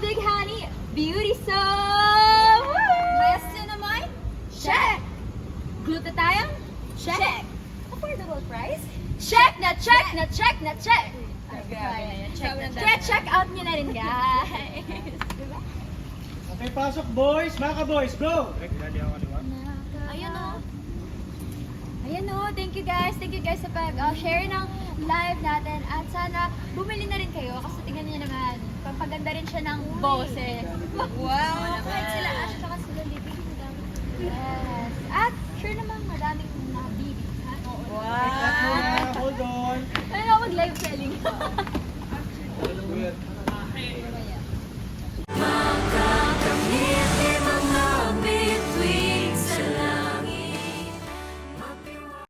Big Honey Beauty Soap! Niacinamide? Check! Glutathione? Check! Affordable price? Check na check na check na check! Kaya check out nyo na rin, guys! Diba? Okay, pasok boys. Mga boys, go! Ayun o. Ayan o, thank you guys sa pag-share ng live natin. At sana bumili na rin kayo kasi tingnan niyo naman, pampaganda rin siya ng boses. Wow! Kahit sila Ash at sila Libby. Yes. At sure naman madaming nabili. Ha? Cut muna, hold on. Ano na mag-live selling?